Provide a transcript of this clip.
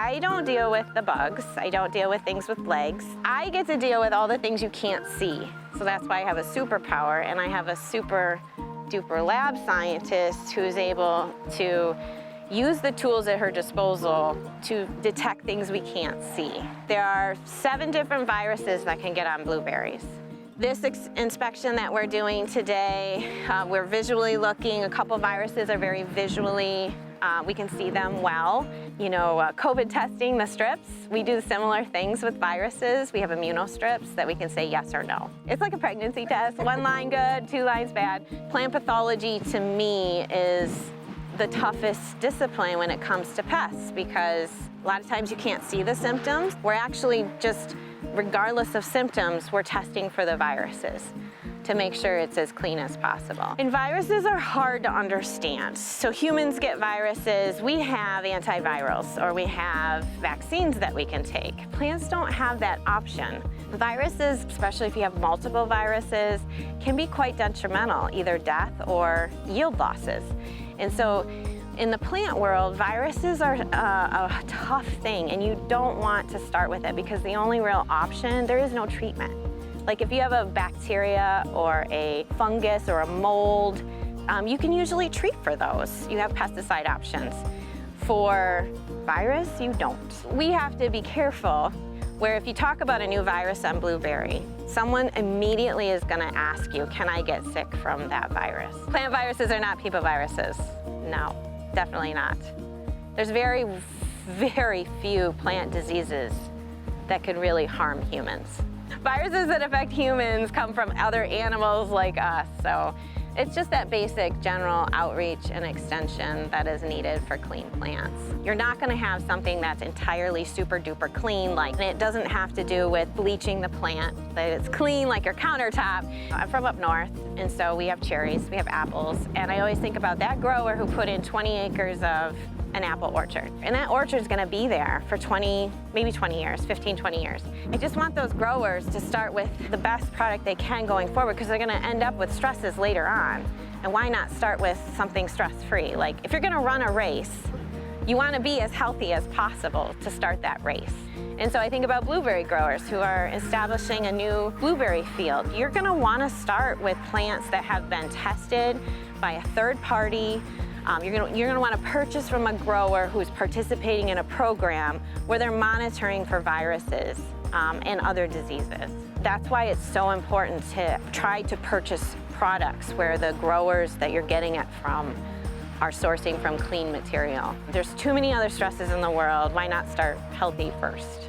I don't deal with the bugs. I don't deal with things with legs. I get to deal with all the things you can't see. So that's why I have a superpower, and I have a super duper lab scientist who's able to use the tools at her disposal to detect things we can't see. There are 7 different viruses that can get on blueberries. This inspection that we're doing today, we're visually looking. A couple viruses are very visually, we can see them well. You know, COVID testing, the strips, we do similar things with viruses. We have immunostrips that we can say yes or no. It's like a pregnancy test, 1 line good, 2 lines bad. Plant pathology to me is the toughest discipline when it comes to pests, because a lot of times you can't see the symptoms. We're actually just, regardless of symptoms, we're testing for the viruses to make sure it's as clean as possible. And viruses are hard to understand. So humans get viruses, we have antivirals, or we have vaccines that we can take. Plants don't have that option. Viruses, especially if you have multiple viruses, can be quite detrimental, either death or yield losses. And so in the plant world, viruses are a tough thing, and you don't want to start with it because the only real option, there is no treatment. Like if you have a bacteria or a fungus or a mold, you can usually treat for those. You have pesticide options. For virus, you don't. We have to be careful where if you talk about a new virus on blueberry, someone immediately is gonna ask you, can I get sick from that virus? Plant viruses are not people viruses. No, definitely not. There's very, very few plant diseases that could really harm humans. Viruses that affect humans come from other animals like us, so it's just that basic general outreach and extension that is needed for clean plants. You're not going to have something that's entirely super duper clean, like it doesn't have to do with bleaching the plant, that it's clean like your countertop. I'm from up north, and so we have cherries, we have apples, and I always think about that grower who put in 20 acres of an apple orchard. And that orchard's gonna be there for 20, maybe 20 years, 15, 20 years. I just want those growers to start with the best product they can going forward, because they're gonna end up with stresses later on. And why not start with something stress-free? Like if you're gonna run a race, you wanna be as healthy as possible to start that race. And so I think about blueberry growers who are establishing a new blueberry field. You're gonna wanna start with plants that have been tested by a third party. You're gonna wanna purchase from a grower who's participating in a program where they're monitoring for viruses and other diseases. That's why it's so important to try to purchase products where the growers that you're getting it from are sourcing from clean material. There's too many other stresses in the world. Why not start healthy first?